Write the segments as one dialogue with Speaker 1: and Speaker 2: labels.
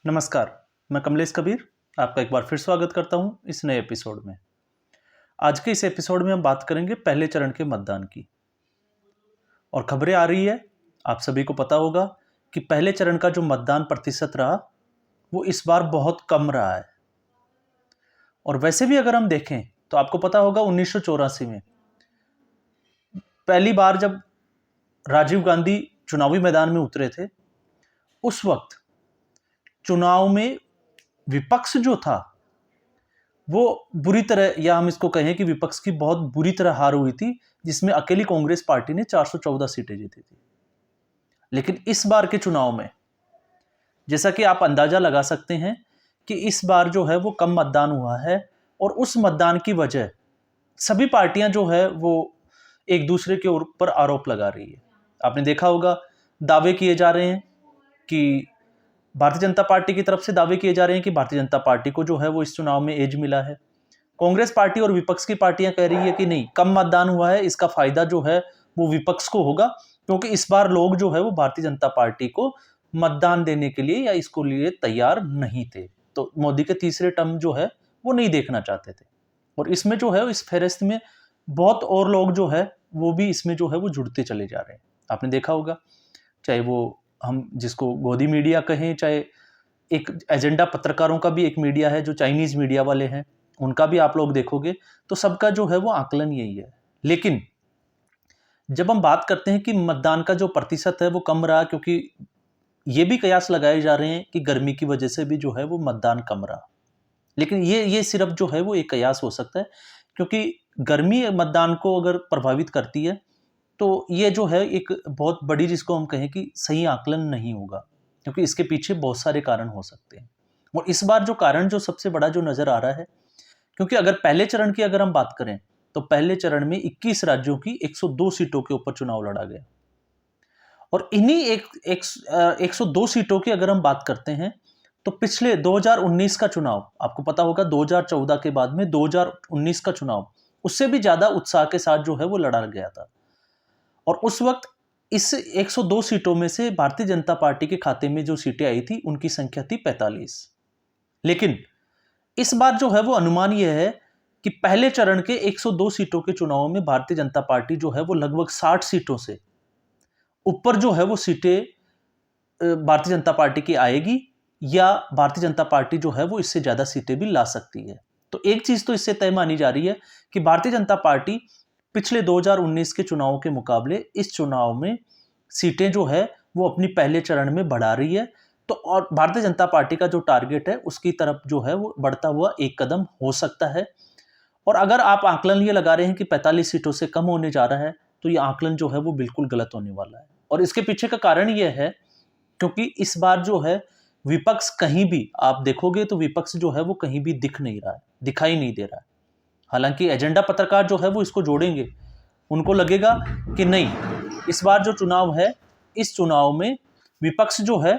Speaker 1: नमस्कार, मैं कमलेश कबीर आपका एक बार फिर स्वागत करता हूं इस नए एपिसोड में। आज के इस एपिसोड में हम बात करेंगे पहले चरण के मतदान की। और खबरें आ रही है, आप सभी को पता होगा कि पहले चरण का जो मतदान प्रतिशत रहा वो इस बार बहुत कम रहा है। और वैसे भी अगर हम देखें तो आपको पता होगा 1984 में पहली बार जब राजीव गांधी चुनावी मैदान में उतरे थे, उस वक्त चुनाव में विपक्ष जो था वो बुरी तरह, या हम इसको कहें कि विपक्ष की बहुत बुरी तरह हार हुई थी, जिसमें अकेली कांग्रेस पार्टी ने 414 सीटें जीती थी। लेकिन इस बार के चुनाव में जैसा कि आप अंदाजा लगा सकते हैं कि इस बार जो है वो कम मतदान हुआ है। और उस मतदान की वजह सभी पार्टियां जो है वो एक दूसरे के ऊपर आरोप लगा रही है। आपने देखा होगा, दावे किए जा रहे हैं कि भारतीय जनता पार्टी की तरफ से दावे किए जा रहे हैं कि भारतीय जनता पार्टी को जो है वो इस चुनाव में एज मिला है। कांग्रेस पार्टी और विपक्ष की पार्टियां कह रही है कि नहीं, कम मतदान हुआ है, इसका फायदा जो है वो विपक्ष को होगा, क्योंकि इस बार लोग जो है वो भारतीय जनता पार्टी को मतदान देने के लिए या इसको लिए तैयार नहीं थे। तो मोदी के तीसरे टर्म जो है वो नहीं देखना चाहते थे। और इसमें जो है इस फेहरिस्त में बहुत और लोग जो है वो भी इसमें जो है वो जुड़ते चले जा रहे हैं। आपने देखा होगा, चाहे वो हम जिसको गोदी मीडिया कहें, चाहे एक एजेंडा पत्रकारों का भी एक मीडिया है जो चाइनीज मीडिया वाले हैं, उनका भी आप लोग देखोगे तो सबका जो है वो आकलन यही है। लेकिन जब हम बात करते हैं कि मतदान का जो प्रतिशत है वो कम रहा, क्योंकि ये भी कयास लगाए जा रहे हैं कि गर्मी की वजह से भी जो है वो मतदान कम रहा। लेकिन ये सिर्फ जो है वो एक कयास हो सकता है, क्योंकि गर्मी मतदान को अगर प्रभावित करती है तो ये जो है एक बहुत बड़ी, जिसको हम कहें कि सही आकलन नहीं होगा, क्योंकि इसके पीछे बहुत सारे कारण हो सकते हैं। और इस बार जो कारण जो सबसे बड़ा जो नजर आ रहा है, क्योंकि अगर पहले चरण की अगर हम बात करें तो पहले चरण में 21 राज्यों की 102 सीटों के ऊपर चुनाव लड़ा गया। और इन्हीं 102 सीटों की अगर हम बात करते हैं तो पिछले 2019 का चुनाव, आपको पता होगा 2014 के बाद में 2019 का चुनाव उससे भी ज्यादा उत्साह के साथ जो है वो लड़ा गया था। और उस वक्त इस 102 सीटों में से भारतीय जनता पार्टी के खाते में जो सीटें आई थी उनकी संख्या थी 45। लेकिन इस बार जो है वो अनुमान यह है कि पहले चरण के 102 सीटों के चुनाव में भारतीय जनता पार्टी जो है वो लगभग 60 सीटों से ऊपर जो है वो सीटें भारतीय जनता पार्टी की आएगी, या भारतीय जनता पार्टी जो है वो इससे ज्यादा सीटें भी ला सकती है। तो एक चीज तो इससे तय मानी जा रही है कि भारतीय जनता पार्टी पिछले 2019 के चुनाव के मुकाबले इस चुनाव में सीटें जो है वो अपनी पहले चरण में बढ़ा रही है। तो और भारतीय जनता पार्टी का जो टारगेट है उसकी तरफ जो है वो बढ़ता हुआ एक कदम हो सकता है। और अगर आप आकलन ये लगा रहे हैं कि 45 सीटों से कम होने जा रहा है, तो ये आकलन जो है वो बिल्कुल गलत होने वाला है। और इसके पीछे का कारण ये है क्योंकि इस बार जो है विपक्ष कहीं भी आप देखोगे तो विपक्ष जो है वो कहीं भी दिख नहीं रहा है, दिखाई नहीं दे रहा है। हालांकि एजेंडा पत्रकार जो है वो इसको जोड़ेंगे, उनको लगेगा कि नहीं, इस बार जो चुनाव है इस चुनाव में विपक्ष जो है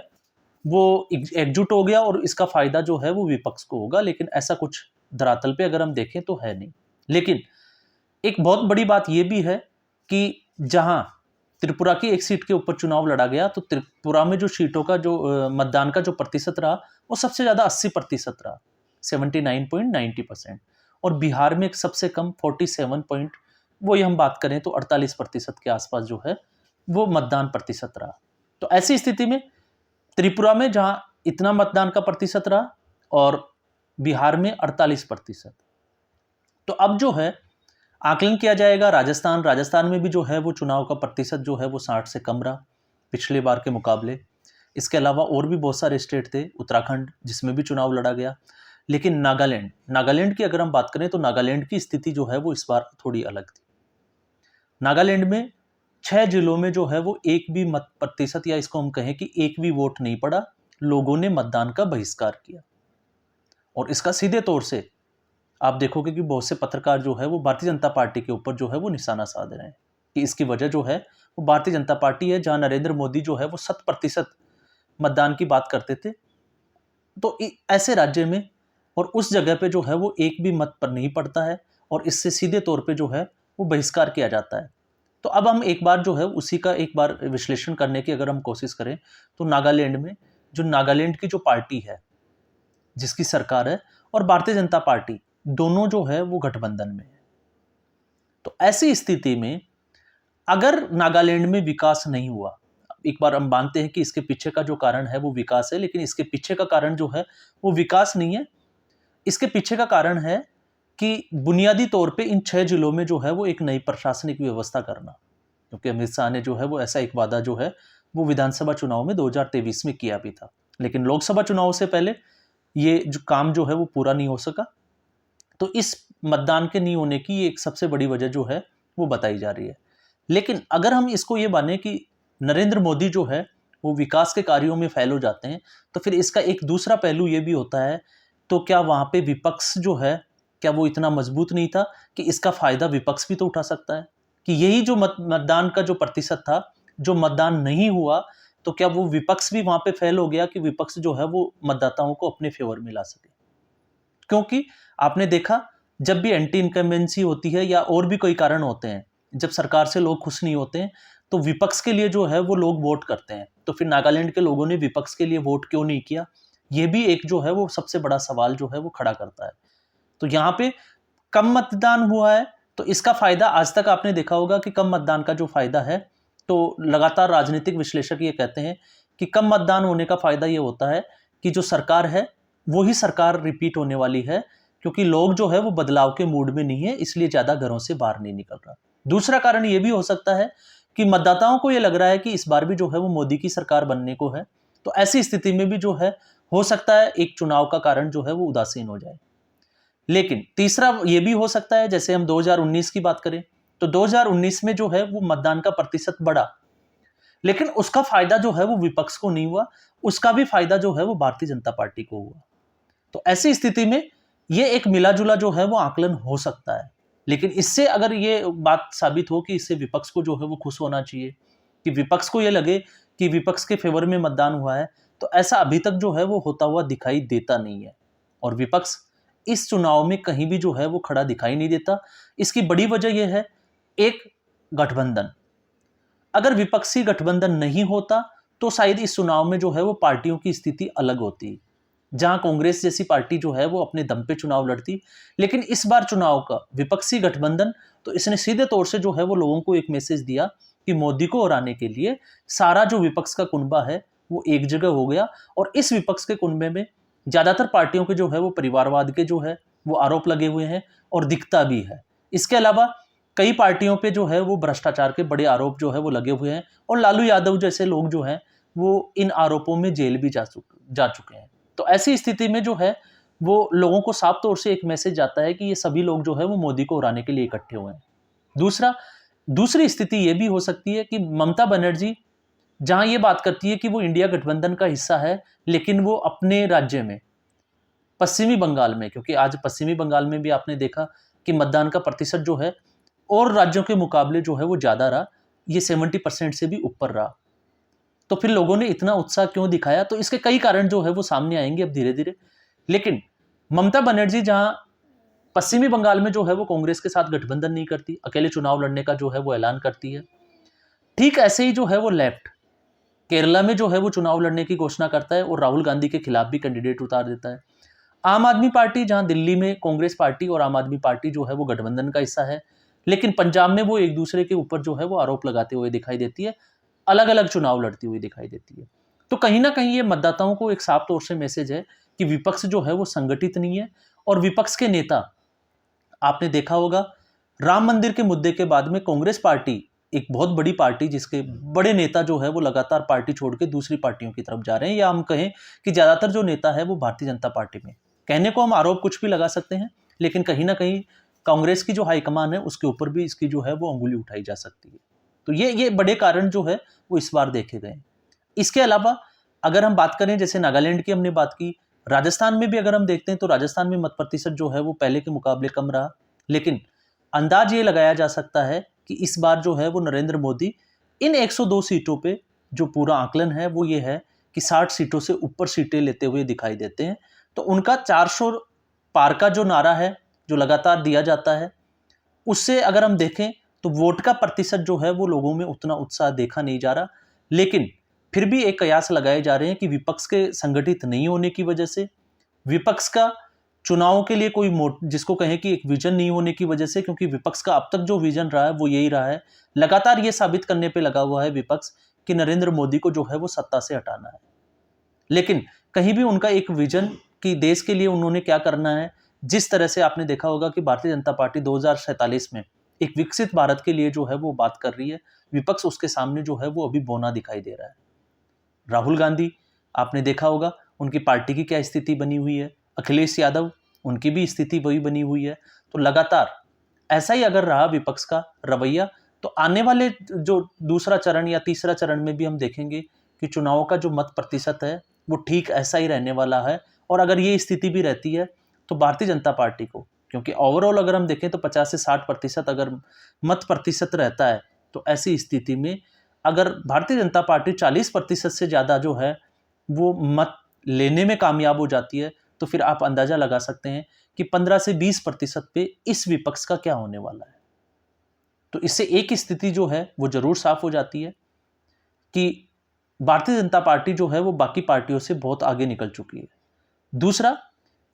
Speaker 1: वो एकजुट हो गया और इसका फायदा जो है वो विपक्ष को होगा। लेकिन ऐसा कुछ धरातल पे अगर हम देखें तो है नहीं। लेकिन एक बहुत बड़ी बात यह भी है कि जहां त्रिपुरा की एक सीट के ऊपर चुनाव लड़ा गया, तो त्रिपुरा में जो सीटों का जो मतदान का जो प्रतिशत रहा वो सबसे ज्यादा 80% रहा, 79.90%। और बिहार में सबसे कम 47 पॉइंट, वो ही हम बात करें तो 48% के आसपास जो है वो मतदान प्रतिशत रहा। तो ऐसी स्थिति में त्रिपुरा में जहां इतना मतदान का प्रतिशत रहा और बिहार में 48%, तो अब जो है आकलन किया जाएगा राजस्थान में भी जो है वो चुनाव का प्रतिशत जो है वो 60 से कम रहा पिछले बार के मुकाबले। इसके अलावा और भी बहुत सारे स्टेट थे, उत्तराखंड जिसमें भी चुनाव लड़ा गया। लेकिन नागालैंड की अगर हम बात करें तो नागालैंड की स्थिति जो है वो इस बार थोड़ी अलग थी। नागालैंड में 6 जिलों में जो है वो एक भी मत प्रतिशत, या इसको हम कहें कि एक भी वोट नहीं पड़ा, लोगों ने मतदान का बहिष्कार किया। और इसका सीधे तौर से आप देखोगे कि बहुत से पत्रकार जो है वो भारतीय जनता पार्टी के ऊपर जो है वो निशाना साध रहे हैं कि इसकी वजह जो है वो भारतीय जनता पार्टी है, जहां नरेंद्र मोदी जो है वो 100% मतदान की बात करते थे। तो ऐसे राज्य में और उस जगह पे जो है वो एक भी मत पर नहीं पड़ता है और इससे सीधे तौर पे जो है वो बहिष्कार किया जाता है। तो अब हम एक बार जो है उसी का एक बार विश्लेषण करने की अगर हम कोशिश करें तो नागालैंड में जो नागालैंड की जो पार्टी है, जिसकी सरकार है, और भारतीय जनता पार्टी, दोनों जो है वो गठबंधन में है। तो ऐसी स्थिति में अगर नागालैंड में विकास नहीं हुआ, एक बार हम मानते हैं कि इसके पीछे का जो कारण है वो विकास है, लेकिन इसके पीछे का कारण जो है वो विकास नहीं है। इसके पीछे का कारण है कि बुनियादी तौर पे इन 6 जिलों में जो है वो एक नई प्रशासनिक व्यवस्था करना, क्योंकि अमित शाह ने जो है वो ऐसा एक वादा जो है वो विधानसभा चुनाव में 2023 में किया भी था, लेकिन लोकसभा चुनाव से पहले ये जो काम जो है वो पूरा नहीं हो सका। तो इस मतदान के नहीं होने की ये एक सबसे बड़ी वजह जो है वो बताई जा रही है। लेकिन अगर हम इसको ये माने कि नरेंद्र मोदी जो है वो विकास के कार्यों में फेल हो जाते हैं, तो फिर इसका एक दूसरा पहलू ये भी होता है, तो क्या वहाँ पे विपक्ष जो है, क्या वो इतना मजबूत नहीं था कि इसका फायदा विपक्ष भी तो उठा सकता है, कि यही जो मतदान का जो प्रतिशत था, जो मतदान नहीं हुआ, तो क्या वो विपक्ष भी वहाँ पे फेल हो गया कि विपक्ष जो है वो मतदाताओं को अपने फेवर में ला सके। क्योंकि आपने देखा, जब भी एंटी इनकम्बेंसी होती है या और भी कोई कारण होते हैं, जब सरकार से लोग खुश नहीं होते हैं, तो विपक्ष के लिए जो है वो लोग वोट करते हैं। तो फिर नागालैंड के लोगों ने विपक्ष के लिए वोट क्यों नहीं किया, ये भी एक जो है वो सबसे बड़ा सवाल जो है वो खड़ा करता है। तो यहाँ पे कम मतदान हुआ है, तो इसका फायदा आज तक आपने देखा होगा कि कम मतदान का जो फायदा है, तो लगातार राजनीतिक विश्लेषक ये कहते हैं कि कम मतदान होने का फायदा ये होता है कि जो सरकार है वो ही सरकार रिपीट होने वाली है, क्योंकि लोग जो है वो बदलाव के मूड में नहीं है, इसलिए ज्यादा घरों से बाहर नहीं निकल रहा। दूसरा कारण ये भी हो सकता है कि मतदाताओं को ये लग रहा है कि इस बार भी जो है वो मोदी की सरकार बनने को है, तो ऐसी स्थिति में भी जो है हो सकता है एक चुनाव का कारण जो है वो उदासीन हो जाए। लेकिन तीसरा ये भी हो सकता है, जैसे हम 2019 की बात करें, तो 2019 में जो है वो मतदान का प्रतिशत बढ़ा, लेकिन उसका फायदा जो है वो विपक्ष को नहीं हुआ, उसका भी फायदा जो है वो भारतीय जनता पार्टी को हुआ। तो ऐसी स्थिति में ये एक मिला जुला जो है वो आकलन हो सकता है। लेकिन इससे अगर ये बात साबित हो कि इससे विपक्ष को जो है वो खुश होना चाहिए, कि विपक्ष को ये लगे कि विपक्ष के फेवर में मतदान हुआ है, तो ऐसा अभी तक जो है वो होता हुआ दिखाई देता नहीं है। और विपक्ष इस चुनाव में कहीं भी जो है वो खड़ा दिखाई नहीं देता। इसकी बड़ी वजह यह है, एक, गठबंधन। अगर विपक्षी गठबंधन नहीं होता तो शायद इस चुनाव में जो है वो पार्टियों की स्थिति अलग होती, जहां कांग्रेस जैसी पार्टी जो है वो अपने दम पे चुनाव लड़ती। लेकिन इस बार चुनाव का विपक्षी गठबंधन, तो इसने सीधे तौर से जो है वो लोगों को एक मैसेज दिया कि मोदी को हराने के लिए सारा जो विपक्ष का कुनबा है वो एक जगह हो गया। और इस विपक्ष के कुनबे में ज्यादातर पार्टियों के जो है वो परिवारवाद के जो है वो आरोप लगे हुए हैं, और दिखता भी है। इसके अलावा कई पार्टियों पे जो है वो भ्रष्टाचार के बड़े आरोप जो है वो लगे हुए हैं, और लालू यादव जैसे लोग जो हैं वो इन आरोपों में जेल भी जा चुके हैं। तो ऐसी स्थिति में जो है वो लोगों को साफ तौर से एक मैसेज जाता है कि ये सभी लोग जो है वो मोदी को हराने के लिए इकट्ठे हुए हैं। दूसरी स्थिति ये भी हो सकती है कि ममता बनर्जी जहां ये बात करती है कि वो इंडिया गठबंधन का हिस्सा है, लेकिन वो अपने राज्य में, पश्चिमी बंगाल में, क्योंकि आज पश्चिमी बंगाल में भी आपने देखा कि मतदान का प्रतिशत जो है और राज्यों के मुकाबले जो है वो ज्यादा रहा, ये 70% से भी ऊपर रहा। तो फिर लोगों ने इतना उत्साह क्यों दिखाया, तो इसके कई कारण जो है वो सामने आएंगे अब धीरे धीरे। लेकिन ममता बनर्जी जहां पश्चिमी बंगाल में जो है वो कांग्रेस के साथ गठबंधन नहीं करती, अकेले चुनाव लड़ने का जो है वो ऐलान करती है, ठीक ऐसे ही जो है वो लेफ्ट केरला में जो है वो चुनाव लड़ने की घोषणा करता है और राहुल गांधी के खिलाफ भी कैंडिडेट उतार देता है। आम आदमी पार्टी जहां दिल्ली में कांग्रेस पार्टी और आम आदमी पार्टी जो है वो गठबंधन का हिस्सा है, लेकिन पंजाब में वो एक दूसरे के ऊपर जो है वो आरोप लगाते हुए दिखाई देती है, अलग अलग चुनाव लड़ती हुई दिखाई देती है। तो कहीं ना कहीं ये मतदाताओं को एक साफ तौर से मैसेज है कि विपक्ष जो है वो संगठित नहीं है। और विपक्ष के नेता, आपने देखा होगा राम मंदिर के मुद्दे के बाद में कांग्रेस पार्टी, एक बहुत बड़ी पार्टी जिसके बड़े नेता जो है वो लगातार पार्टी छोड़ के दूसरी पार्टियों की तरफ जा रहे हैं, या हम कहें कि ज्यादातर जो नेता है वो भारतीय जनता पार्टी में। कहने को हम आरोप कुछ भी लगा सकते हैं, लेकिन कहीं ना कहीं कांग्रेस की जो हाईकमान है उसके ऊपर भी इसकी जो है वो अंगुली उठाई जा सकती है। तो ये बड़े कारण जो है वो इस बार देखे गए। इसके अलावा अगर हम बात करें, जैसे नागालैंड की हमने बात की, राजस्थान में भी अगर हम देखते हैं तो राजस्थान में मत प्रतिशत जो है वो पहले के मुकाबले कम रहा, लेकिन अंदाज ये लगाया जा सकता है कि इस बार जो है वो नरेंद्र मोदी इन 102 सीटों पे, जो पूरा आकलन है वो ये है कि 60 सीटों से ऊपर सीटें लेते हुए दिखाई देते हैं। तो उनका 400 पार का जो नारा है जो लगातार दिया जाता है, उससे अगर हम देखें तो वोट का प्रतिशत जो है वो लोगों में उतना उत्साह देखा नहीं जा रहा। लेकिन फिर भी एक कयास लगाए जा रहे हैं कि विपक्ष के संगठित नहीं होने की वजह से, विपक्ष का चुनाव के लिए कोई जिसको कहें कि एक विजन नहीं होने की वजह से, क्योंकि विपक्ष का अब तक जो विजन रहा है वो यही रहा है, लगातार ये साबित करने पे लगा हुआ है विपक्ष कि नरेंद्र मोदी को जो है वो सत्ता से हटाना है। लेकिन कहीं भी उनका एक विजन कि देश के लिए उन्होंने क्या करना है, जिस तरह से आपने देखा होगा कि भारतीय जनता पार्टी 2047 में एक विकसित भारत के लिए जो है वो बात कर रही है, विपक्ष उसके सामने जो है वो अभी बौना दिखाई दे रहा है। राहुल गांधी, आपने देखा होगा उनकी पार्टी की क्या स्थिति बनी हुई है, अखिलेश यादव, उनकी भी स्थिति वही बनी हुई है। तो लगातार ऐसा ही अगर रहा विपक्ष का रवैया, तो आने वाले जो दूसरा चरण या तीसरा चरण में भी हम देखेंगे कि चुनाव का जो मत प्रतिशत है वो ठीक ऐसा ही रहने वाला है। और अगर ये स्थिति भी रहती है तो भारतीय जनता पार्टी को, क्योंकि ओवरऑल अगर हम देखें तो 50 से 60% अगर मत प्रतिशत रहता है, तो ऐसी स्थिति में अगर भारतीय जनता पार्टी 40% से ज़्यादा जो है वो मत लेने में कामयाब हो जाती है, तो फिर आप अंदाज़ा लगा सकते हैं कि 15 से 20% पे इस विपक्ष का क्या होने वाला है। तो इससे एक स्थिति जो है वो ज़रूर साफ हो जाती है कि भारतीय जनता पार्टी जो है वो बाकी पार्टियों से बहुत आगे निकल चुकी है। दूसरा,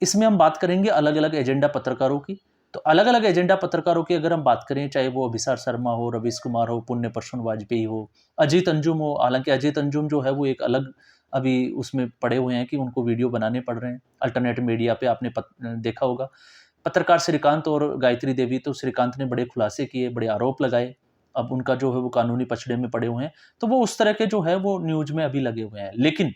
Speaker 1: इसमें हम बात करेंगे अलग अलग एजेंडा पत्रकारों की। तो अलग अलग एजेंडा पत्रकारों की अगर हम बात करें, चाहे वो अभिसार शर्मा हो, रवीश कुमार हो, पुण्य प्रसून वाजपेयी हो, अजीत अंजुम हो, हालांकि अजीत अंजुम जो है वो एक अलग अभी उसमें पड़े हुए हैं कि उनको वीडियो बनाने पड़ रहे हैं अल्टरनेट मीडिया पे, आपने देखा होगा। पत्रकार श्रीकांत और गायत्री देवी, तो श्रीकांत ने बड़े खुलासे किए, बड़े आरोप लगाए, अब उनका जो है वो कानूनी पछड़े में पड़े हुए हैं, तो वो उस तरह के जो है वो न्यूज में अभी लगे हुए हैं। लेकिन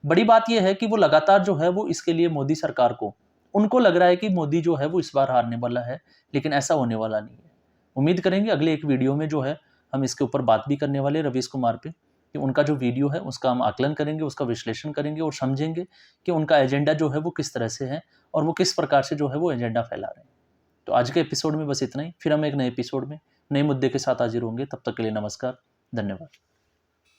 Speaker 1: बड़ी बात यह है कि वो लगातार जो है वो इसके लिए मोदी सरकार को, उनको लग रहा है कि मोदी जो है वो इस बार हारने वाला है, लेकिन ऐसा होने वाला नहीं है। उम्मीद करेंगे अगले एक वीडियो में जो है हम इसके ऊपर बात भी करने वाले रवीश कुमार पे, कि उनका जो वीडियो है उसका हम आकलन करेंगे, उसका विश्लेषण करेंगे और समझेंगे कि उनका एजेंडा जो है वो किस तरह से है और वो किस प्रकार से जो है वो एजेंडा फैला रहे हैं। तो आज के एपिसोड में बस इतना ही, फिर हम एक नए एपिसोड में नए मुद्दे के साथ हाजिर होंगे। तब तक के लिए नमस्कार, धन्यवाद।